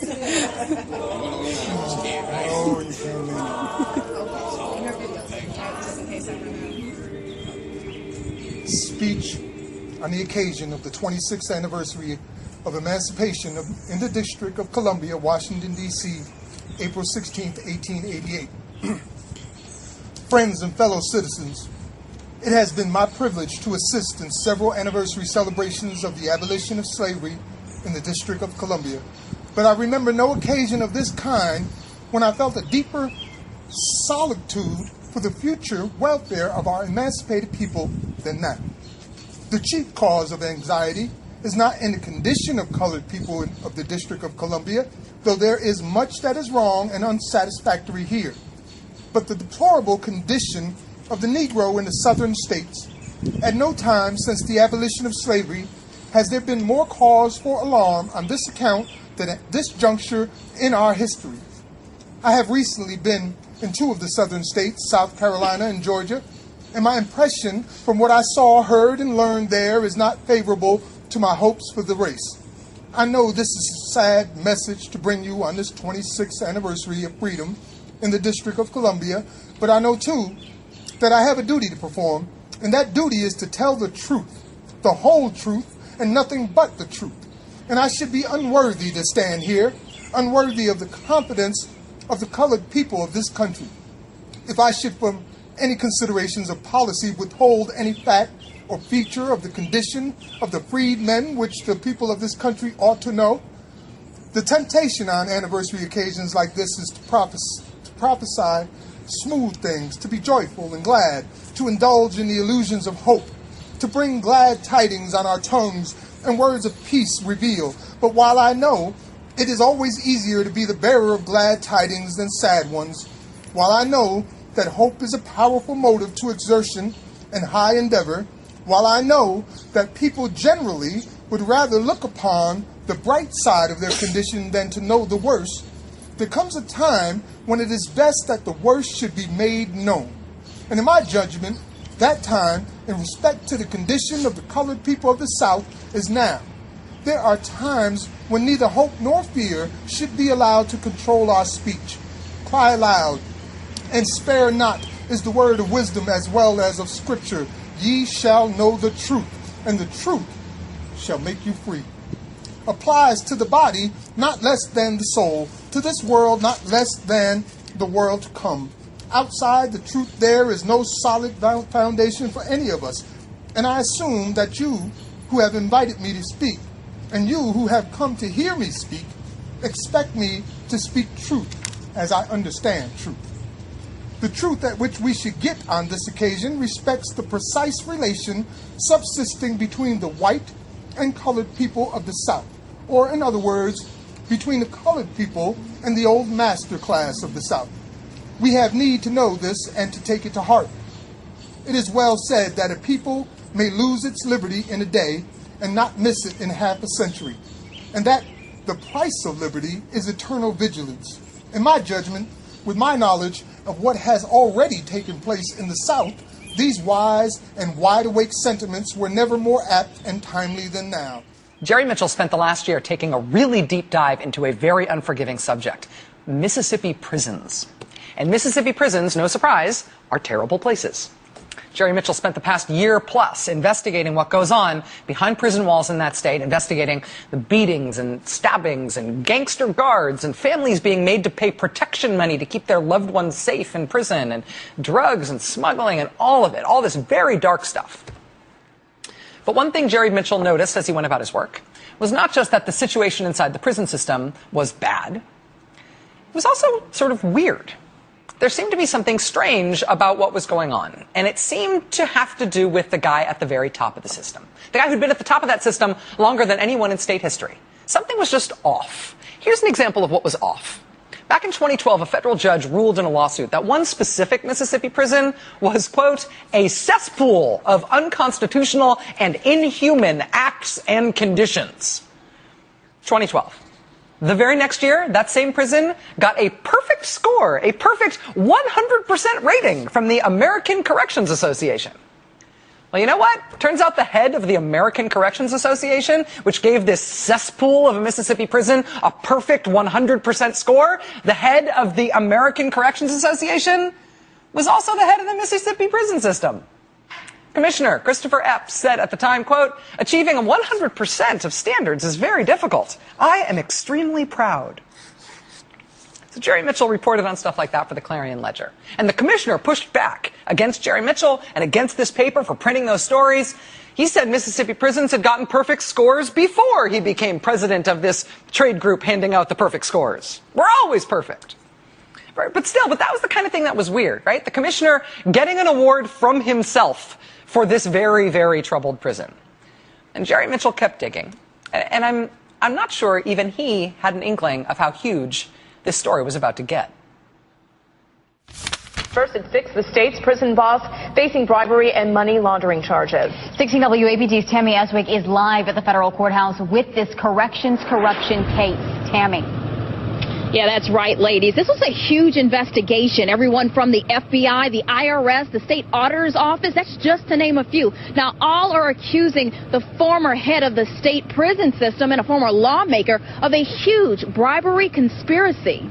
Oh, you came in. Speech on the occasion of the 26th anniversary of Emancipation in the District of Columbia, Washington, D.C., April 16, 1888. Friends and fellow citizens, it has been my privilege to assist in several anniversary celebrations of the abolition of slavery in the District of Columbia, but I remember no occasion of this kind when I felt a deeper solitude for the future welfare of our emancipated people than now. The chief cause of anxiety is not in the condition of colored people of the District of Columbia, though there is much that is wrong and unsatisfactory here, but the deplorable condition of the Negro in the southern states. At no time since the abolition of slavery has there been more cause for alarm on this account than at this juncture in our history. I have recently been in two of the southern states, South Carolina and Georgia, and my impression from what I saw, heard, and learned there is not favorable to my hopes for the race. I know this is a sad message to bring you on this 26th anniversary of freedom in the District of Columbia, but I know too that I have a duty to perform, and that duty is to tell the truth, the whole truth, and nothing but the truth. And I should be unworthy to stand here, unworthy of the confidence of the colored people of this country, if I should, from any considerations of policy, withhold any fact or feature of the condition of the freedmen which the people of this country ought to know. The temptation on anniversary occasions like this is to prophesy smooth things, to be joyful and glad, to indulge in the illusions of hope, to bring glad tidings on our tongues and words of peace reveal. But while I know it is always easier to be the bearer of glad tidings than sad ones, while I know that hope is a powerful motive to exertion and high endeavor, while I know that people generally would rather look upon the bright side of their condition than to know the worst, there comes a time when it is best that the worst should be made known. And in my judgment, that time, in respect to the condition of the colored people of the South, is now. There are times when neither hope nor fear should be allowed to control our speech. Cry aloud, and spare not is the word of wisdom as well as of Scripture. Ye shall know the truth, and the truth shall make you free. Applies to the body not less than the soul, to this world not less than the world to come. Outside the truth there is no solid foundation for any of us, and I assume that you who have invited me to speak, and you who have come to hear me speak, expect me to speak truth as I understand truth. The truth at which we should get on this occasion respects the precise relation subsisting between the white and colored people of the South, or in other words, between the colored people and the old master class of the South. We have need to know this and to take it to heart. It is well said that a people may lose its liberty in a day and not miss it in half a century, and that the price of liberty is eternal vigilance. In my judgment, with my knowledge of what has already taken place in the South, these wise and wide-awake sentiments were never more apt and timely than now. Jerry Mitchell spent the last year taking a really deep dive into a very unforgiving subject, Mississippi prisons. And Mississippi prisons, no surprise, are terrible places. Jerry Mitchell spent the past year plus investigating what goes on behind prison walls in that state, investigating the beatings and stabbings and gangster guards and families being made to pay protection money to keep their loved ones safe in prison, and drugs and smuggling and all of it, all this very dark stuff. But one thing Jerry Mitchell noticed as he went about his work was not just that the situation inside the prison system was bad, it was also sort of weird. There seemed to be something strange about what was going on, and it seemed to have to do with the guy at the very top of the system. The guy who'd been at the top of that system longer than anyone in state history. Something was just off. Here's an example of what was off. Back in 2012, a federal judge ruled in a lawsuit that one specific Mississippi prison was, quote, a cesspool of unconstitutional and inhuman acts and conditions. 2012. The very next year, that same prison got a perfect score, a perfect 100% rating from the American Corrections Association. Well, you know what? Turns out the head of the American Corrections Association, which gave this cesspool of a Mississippi prison a perfect 100% score, the head of the American Corrections Association was also the head of the Mississippi prison system. Commissioner Christopher Epps said at the time, quote, "Achieving 100% of standards is very difficult. I am extremely proud." So Jerry Mitchell reported on stuff like that for the Clarion Ledger. And the commissioner pushed back against Jerry Mitchell and against this paper for printing those stories. He said Mississippi prisons had gotten perfect scores before he became president of this trade group handing out the perfect scores. We're always perfect. But still, that was the kind of thing that was weird, right? The commissioner getting an award from himself for this very, very troubled prison. And Jerry Mitchell kept digging. And I'm not sure even he had an inkling of how huge this story was about to get. First at 6, the state's prison boss facing bribery and money laundering charges. 16 WAPT's Tammy Eswick is live at the federal courthouse with this corrections corruption case. Tammy. Yeah, that's right, ladies. This was a huge investigation. Everyone from the FBI, the IRS, the state auditor's office, that's just to name a few. Now, all are accusing the former head of the state prison system and a former lawmaker of a huge bribery conspiracy.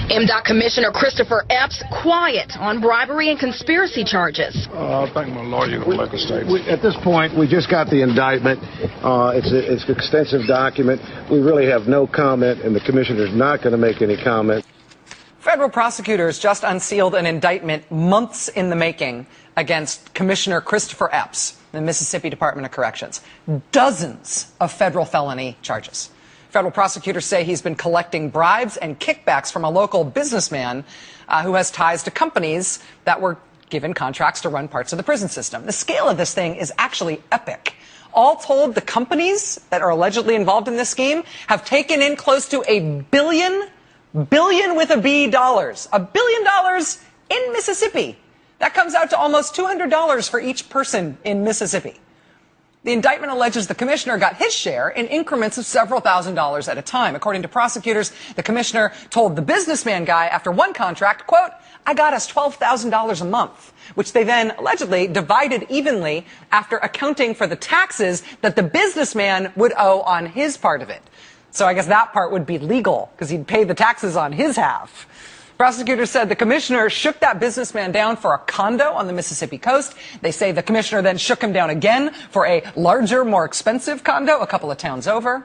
MDOT Commissioner Christopher Epps quiet on bribery and conspiracy charges. I think my lawyer will make a statement. At this point, we just got the indictment. It's an extensive document. We really have no comment, and the commissioner is not going to make any comment. Federal prosecutors just unsealed an indictment months in the making against Commissioner Christopher Epps, the Mississippi Department of Corrections. Dozens of federal felony charges. Federal prosecutors say he's been collecting bribes and kickbacks from a local businessman who has ties to companies that were given contracts to run parts of the prison system. The scale of this thing is actually epic. All told, the companies that are allegedly involved in this scheme have taken in close to $1 billion with a B dollars. $1 billion in Mississippi. That comes out to almost $200 for each person in Mississippi. The indictment alleges the commissioner got his share in increments of several $1,000s at a time. According to prosecutors, the commissioner told the businessman guy after one contract, quote, "I got us $12,000 a month," which they then allegedly divided evenly after accounting for the taxes that the businessman would owe on his part of it. So I guess that part would be legal because he'd pay the taxes on his half. Prosecutors said the commissioner shook that businessman down for a condo on the Mississippi coast. They say the commissioner then shook him down again for a larger, more expensive condo a couple of towns over.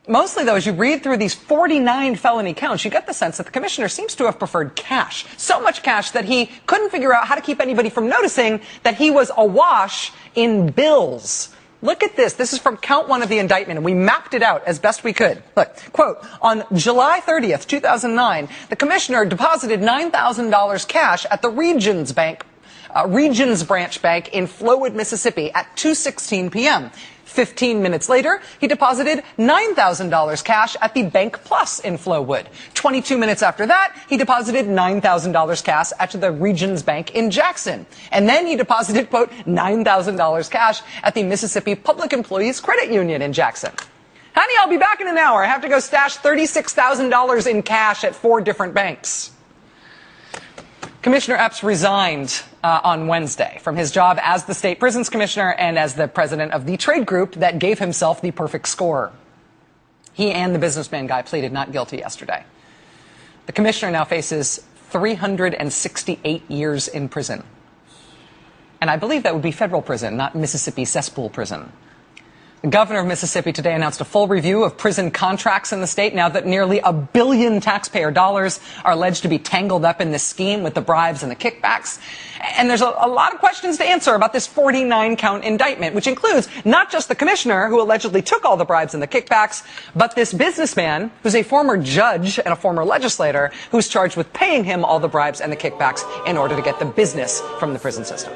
Mostly, though, as you read through these 49 felony counts, you get the sense that the commissioner seems to have preferred cash. So much cash that he couldn't figure out how to keep anybody from noticing that he was awash in bills. Look at this. This is from count 1 of the indictment, and we mapped it out as best we could. Look, quote, on July 30th, 2009, the commissioner deposited $9,000 cash at the Regions Branch Bank in Flowood, Mississippi at 2:16 p.m. 15 minutes later, he deposited $9,000 cash at the Bank Plus in Flowood. 22 minutes after that, he deposited $9,000 cash at the Regions Bank in Jackson. And then he deposited, quote, $9,000 cash at the Mississippi Public Employees Credit Union in Jackson. Honey, I'll be back in an hour. I have to go stash $36,000 in cash at 4 different banks. Commissioner Epps resigned on Wednesday from his job as the state prisons commissioner and as the president of the trade group that gave himself the perfect score. He and the businessman guy pleaded not guilty yesterday. The commissioner now faces 368 years in prison. And I believe that would be federal prison, not Mississippi cesspool prison. The governor of Mississippi today announced a full review of prison contracts in the state now that nearly $1 billion taxpayer dollars are alleged to be tangled up in this scheme with the bribes and the kickbacks. And there's a lot of questions to answer about this 49-count indictment, which includes not just the commissioner who allegedly took all the bribes and the kickbacks, but this businessman who's a former judge and a former legislator who's charged with paying him all the bribes and the kickbacks in order to get the business from the prison system.